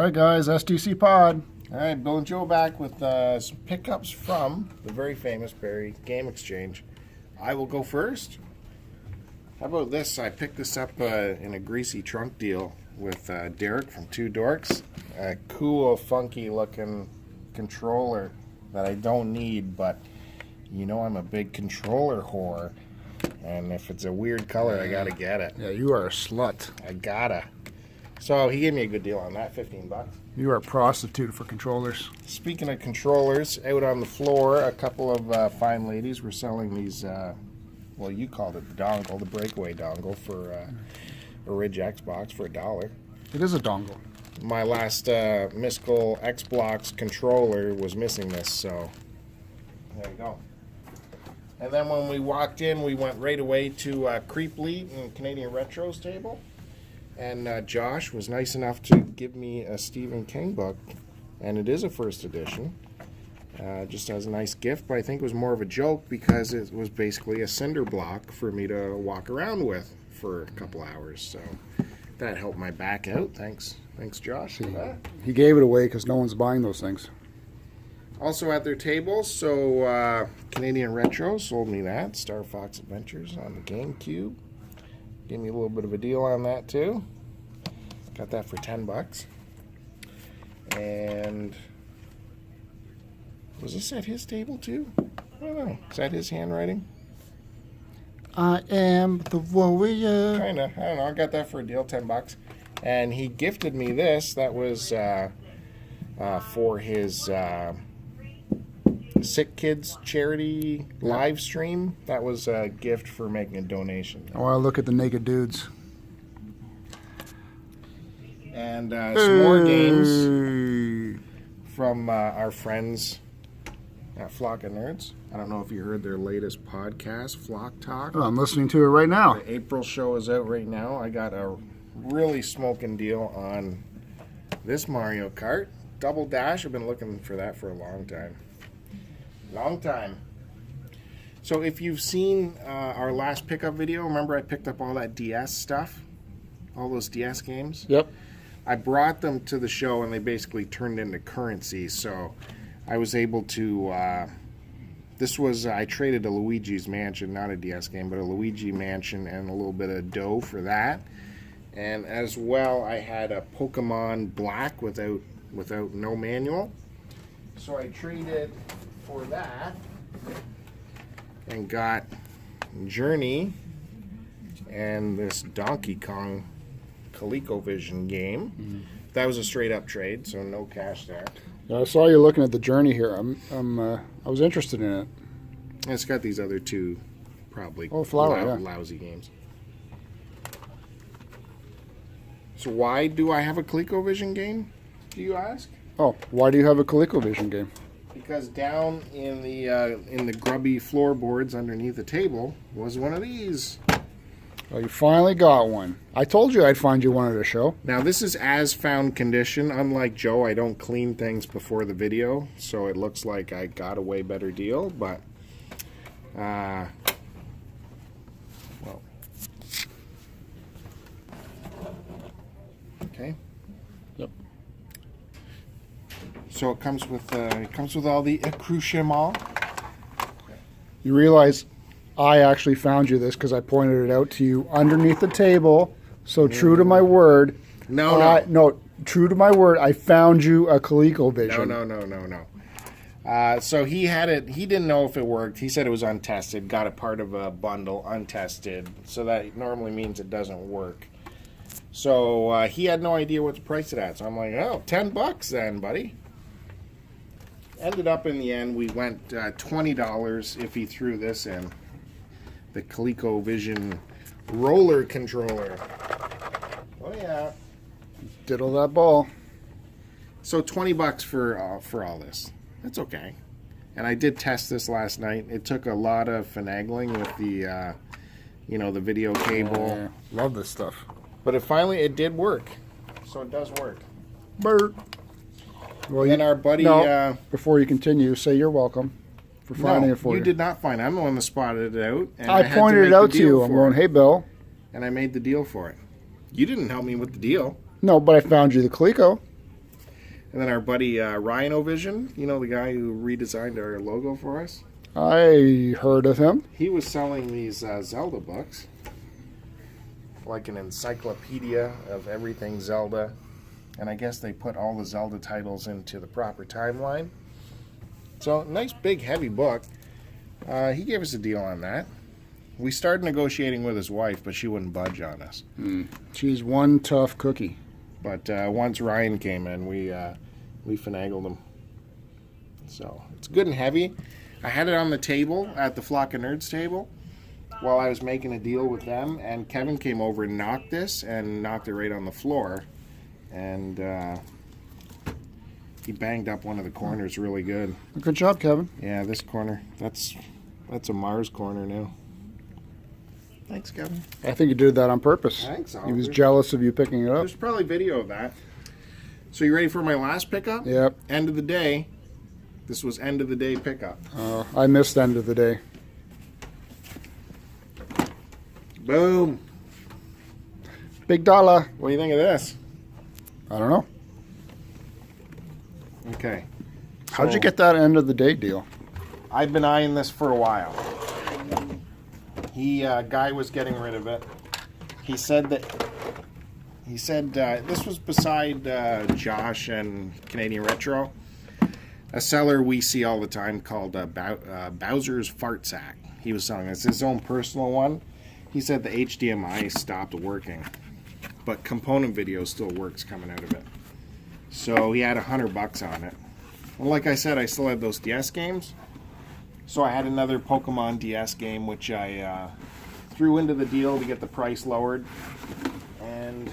Alright guys, STCPod. Alright, Bill and Joe back with some pickups from the very famous Barrie Game Exchange. I will go first. How about this? I picked this up in a greasy trunk deal with Derek from Two Dorks. A cool, funky looking controller that I don't need, but you know I'm a big controller whore. And if it's a weird color, I gotta get it. Yeah, you are a slut. I gotta. So he gave me a good deal on that, 15 bucks. You are a prostitute for controllers. Speaking of controllers, out on the floor, a couple of fine ladies were selling these, well, you called it the dongle, the breakaway dongle for a Ridge Xbox for $1. It is a dongle. My last Miscal Xbox controller was missing this, so there you go. And then when we walked in, we went right away to Creep Lead and Canadian Retro's table. And Josh was nice enough to give me a Stephen King book, and it is a first edition, just as a nice gift, but I think it was more of a joke because it was basically a cinder block for me to walk around with for a couple hours, so that helped my back out. Thanks Josh. He gave it away because no one's buying those things. Also at their table, so Canadian Retro sold me that, Star Fox Adventures on the GameCube. Gave me a little bit of a deal on that too. Got that for 10 bucks. And was this at his table too? I don't know. Is that his handwriting? I am the warrior. Kinda. I don't know. I got that for a deal, 10 bucks. And he gifted me this. That was for his Sick Kids charity live stream. That was a gift for making a donation. Oh, I look at the naked dudes. And some more games from our friends at Flock of Nerds. I don't know if you heard their latest podcast, Flock Talk. Oh, I'm listening to it right now. The April show is out right now. I got a really smoking deal on this Mario Kart. Double Dash. I've been looking for that for a long time. So if you've seen our last pickup video, remember I picked up all that DS stuff? All those DS games? Yep. I brought them to the show and they basically turned into currency, so I was able to, I traded a Luigi's Mansion, not a DS game, but a Luigi Mansion and a little bit of dough for that. And as well, I had a Pokemon Black without no manual. So I traded for that and got Journey and this Donkey Kong ColecoVision game. Mm-hmm. That was a straight up trade, so no cash there. Yeah, I saw you looking at the Journey here. I was interested in it. And it's got these other two probably lousy games. So why do I have a ColecoVision game, do you ask? Oh, why do you have a ColecoVision game? Because down in the grubby floorboards underneath the table was one of these. Oh, you finally got one. I told you I'd find you one at a show. Now this is as found condition. Unlike Joe, I don't clean things before the video, so it looks like I got a way better deal. But well, okay. Yep. So it comes with all the accoutrement. You realize I actually found you this because I pointed it out to you underneath the table. So true to my word. No, true to my word, I found you a ColecoVision. No. So he had it. He didn't know if it worked. He said it was untested. Got it part of a bundle, untested. So that normally means it doesn't work. So he had no idea what to price it at. So I'm like, oh, 10 bucks then, buddy. Ended up in the end, we went $20 if he threw this in. The ColecoVision roller controller. Oh yeah. Diddle that ball. So 20 bucks for all this. That's okay. And I did test this last night. It took a lot of finagling with the, the video cable. Love this stuff. But it did work. So it does work. Bert. Well, and our buddy... before you continue, say you're welcome for finding it for you. You did not find it. I'm the one that spotted it out. And I pointed it out to you. I'm going, hey, Bill. And I made the deal for it. You didn't help me with the deal. No, but I found you the Coleco. And then our buddy Rhinovision, you know, the guy who redesigned our logo for us. I heard of him. He was selling these Zelda books, like an encyclopedia of everything Zelda. And I guess they put all the Zelda titles into the proper timeline. So, nice, big, heavy book. He gave us a deal on that. We started negotiating with his wife, but she wouldn't budge on us. She's one tough cookie. But once Ryan came in, we finagled him. So, it's good and heavy. I had it on the table at the Flock of Nerds table while I was making a deal with them, and Kevin came over and knocked this and knocked it right on the floor. And he banged up one of the corners really good. Good job, Kevin. Yeah, this corner, that's a Mars corner now. Thanks, Kevin. I think you did that on purpose. I think so. He was jealous of you picking it up. There's probably video of that. So you ready for my last pickup? Yep. End of the day. This was end of the day pickup. I missed the end of the day. Boom. Big dollar. What do you think of this? I don't know. Okay. How'd you get that end of the day deal? I've been eyeing this for a while. Guy was getting rid of it. He said this was beside Josh and Canadian Retro, a seller we see all the time called Bowser's Fart Sack. He was selling this. His own personal one. He said the HDMI stopped working, but component video still works coming out of it. So he had $100 on it. Well, like I said, I still had those DS games. So I had another Pokemon DS game, which I threw into the deal to get the price lowered. And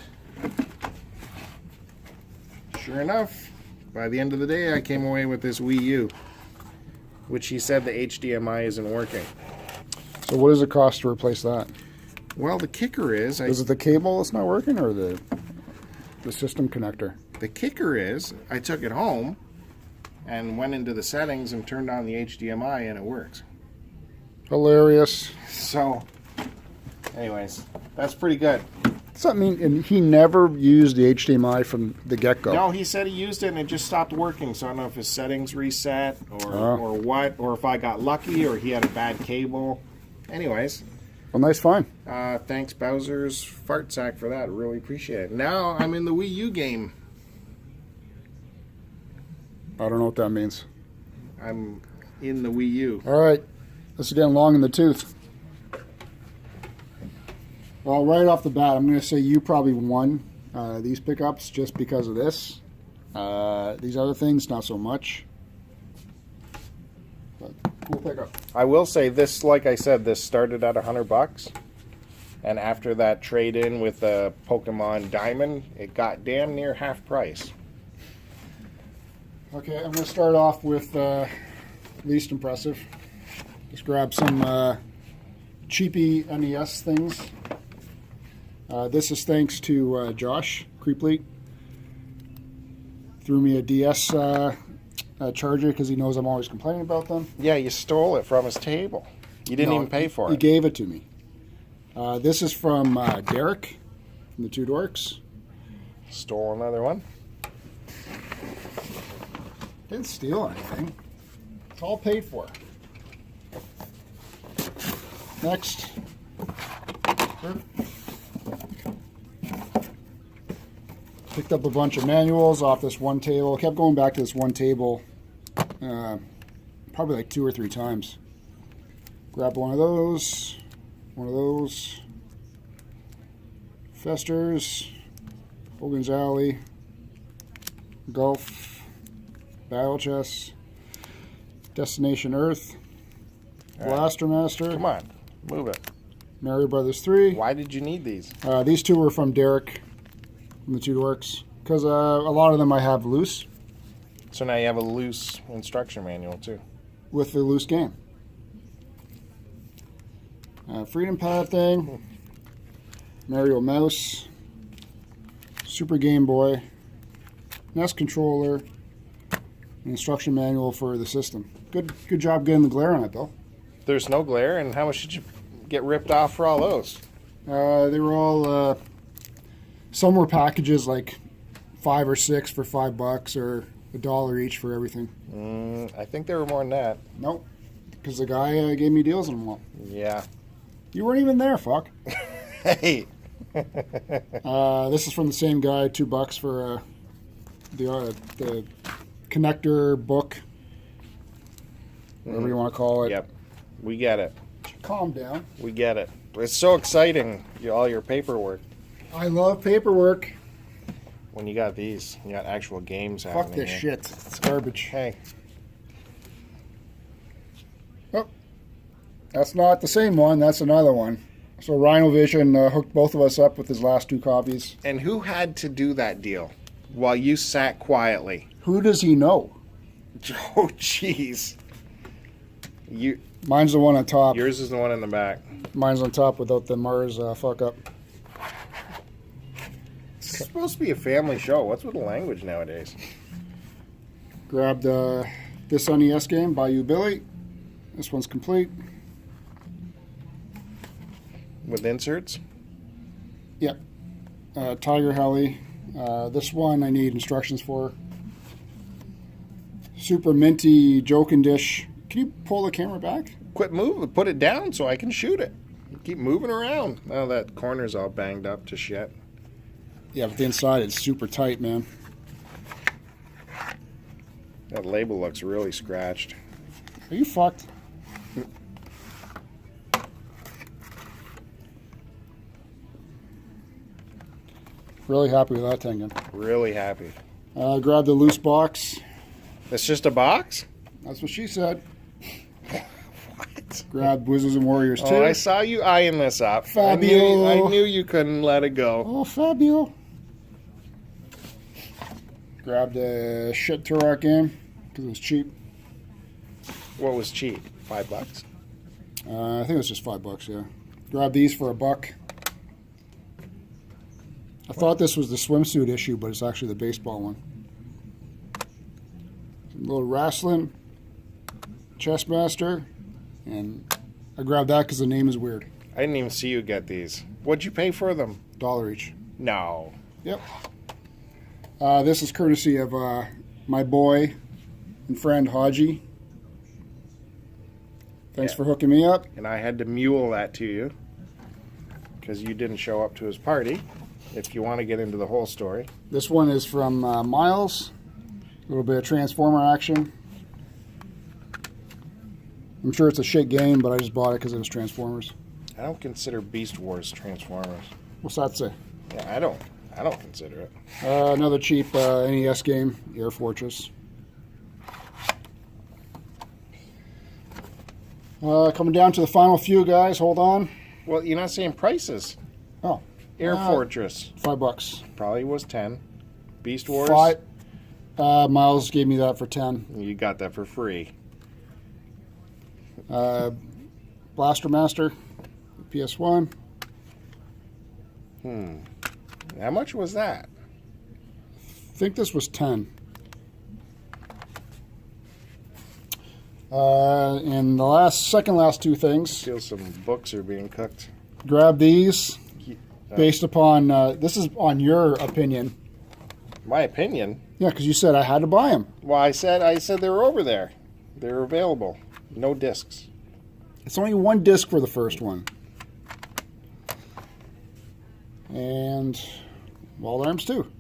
sure enough, by the end of the day, I came away with this Wii U, which he said the HDMI isn't working. So what does it cost to replace that? Well, the kicker is... Is it the cable that's not working or the system connector? The kicker is I took it home and went into the settings and turned on the HDMI and it works. Hilarious. So, anyways, that's pretty good. Does that mean and he never used the HDMI from the get-go? No, he said he used it and it just stopped working. So I don't know if his settings reset or what, or if I got lucky or he had a bad cable. Anyways. Well, nice find. Thanks, Bowser's Fart Sack, for that. Really appreciate it. Now I'm in the Wii U game. I don't know what that means. I'm in the Wii U. All right. This is getting long in the tooth. Well, right off the bat, I'm going to say you probably won these pickups just because of this. These other things, not so much. But cool pickup. I will say this, like I said, this started at $100. And after that trade-in with the Pokemon Diamond, it got damn near half price. Okay, I'm going to start off with least impressive. Just grab some cheapy NES things. This is thanks to Josh Creepleet. Threw me a DS charger because he knows I'm always complaining about them. Yeah, you stole it from his table. You didn't even pay for it. He gave it to me. This is from Derek from the Two Dorks. Stole another one. Didn't steal anything. It's all paid for. Next. Picked up a bunch of manuals off this one table. Kept going back to this one table probably like 2 or 3 times. Grab one of those. Festers. Hogan's Alley. Golf. Battle Chess. Destination Earth. Blaster Master. Come on, move it. Mario Brothers 3. Why did you need these? These two were from Derek from the Two Dorks. Because a lot of them I have loose. So now you have a loose instruction manual too. With the loose game. Freedom Pad thing. Mario Mouse. Super Game Boy. NES controller. An instruction manual for the system. Good job getting the glare on it, Bill. There's no glare, and how much did you get ripped off for all those? They were all... some were packages like 5 or 6 for $5, or $1 each for everything. I think there were more than that. Nope, because the guy gave me deals on them all. Yeah. You weren't even there, fuck. Hey. This is from the same guy. $2 for the connector book, whatever you want to call it. Yep. We get it. Calm down. We get it. It's so exciting, all your paperwork. I love paperwork. When you got these, you got actual games Fuck happening this here. shit. It's garbage. Hey. Oh, that's not the same one. That's another one. So Rhino Vision hooked both of us up with his last 2 copies. And who had to do that deal while you sat quietly? Who does he know? Oh, jeez. Mine's the one on top. Yours is the one in the back. Mine's on top without the Mars fuck up. It's supposed to be a family show. What's with the language nowadays? Grabbed this NES game by you, Billy. This one's complete. With inserts? Yep. Tiger Heli. This one I need instructions for. Super minty joke and dish. Can you pull the camera back? Quit moving. Put it down so I can shoot it. Keep moving around. Oh, that corner's all banged up to shit. Yeah, but the inside it's super tight, man. That label looks really scratched. Are you fucked? Really happy with that Tengen. Really happy. Grabbed a loose box. It's just a box? That's what she said. What? Grabbed Wizards and Warriors 2. Oh, I saw you eyeing this up. Fabio. I knew you couldn't let it go. Oh, Fabio. Grabbed a shit Turok game because it was cheap. What was cheap? $5? I think it was just $5, yeah. Grabbed these for $1. I thought this was the swimsuit issue, but it's actually the baseball one. A little wrestling, Chessmaster, and I grabbed that because the name is weird. I didn't even see you get these. What'd you pay for them? $1 each. No. Yep. This is courtesy of my boy and friend Haji. Thanks for hooking me up. And I had to mule that to you because you didn't show up to his party. If you want to get into the whole story. This one is from Miles. A little bit of Transformer action. I'm sure it's a shit game, but I just bought it because it was Transformers. I don't consider Beast Wars Transformers. What's that say? Yeah, I don't consider it. Another cheap NES game, Air Fortress. Coming down to the final few, guys. Hold on. Well, you're not saying prices. Oh. Air Fortress. $5. Probably was 10. Beast Wars. 5. Miles gave me that for 10. You got that for free. Blaster Master, PS1. How much was that? I think this was 10. And the second last 2 things. Feel some books are being cooked. Grab these. Based upon, this is on your opinion. My opinion? Yeah, because you said I had to buy them. Well, I said they were over there. They were available. No discs. It's only 1 disc for the first one. And Wall Arms too.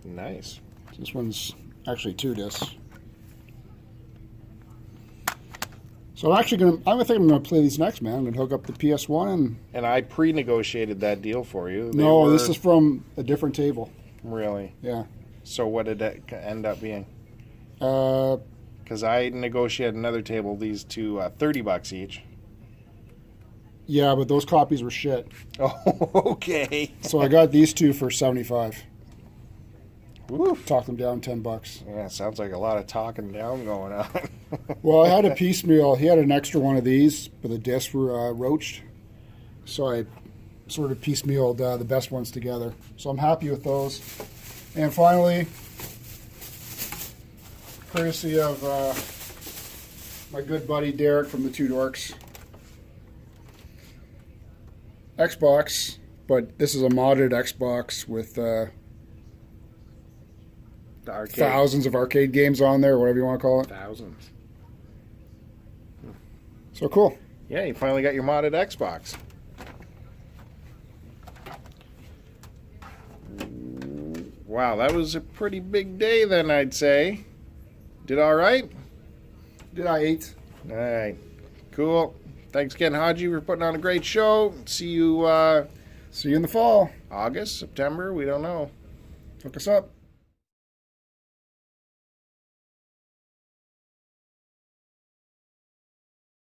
Nice. This one's actually 2 discs. So I think I'm gonna play these next, man. I'm gonna hook up the PS1 And I pre-negotiated that deal for you. This is from a different table. Really? Yeah. So what did that end up being? Uh, Because I negotiated another table, these two, $30 each. yeah, but those copies were shit. Oh, okay. So I got these 2 for $75. Woo. Talked them down $10. Yeah, sounds like a lot of talking down going on. Well, I had a piecemeal. He had an extra one of these, but the discs were roached. So I sort of piecemealed the best ones together. So I'm happy with those. And finally, courtesy of my good buddy Derek from the Two Dorks, Xbox, but this is a modded Xbox with The arcade. thousands of arcade games on there, whatever you want to call it. Thousands. So cool. Yeah, you finally got your modded Xbox. Wow, that was a pretty big day then, I'd say. Did all right? Did I eat? All right. Cool. Thanks again, Haji, for putting on a great show. See you See you in the fall. August, September, we don't know. Hook us up.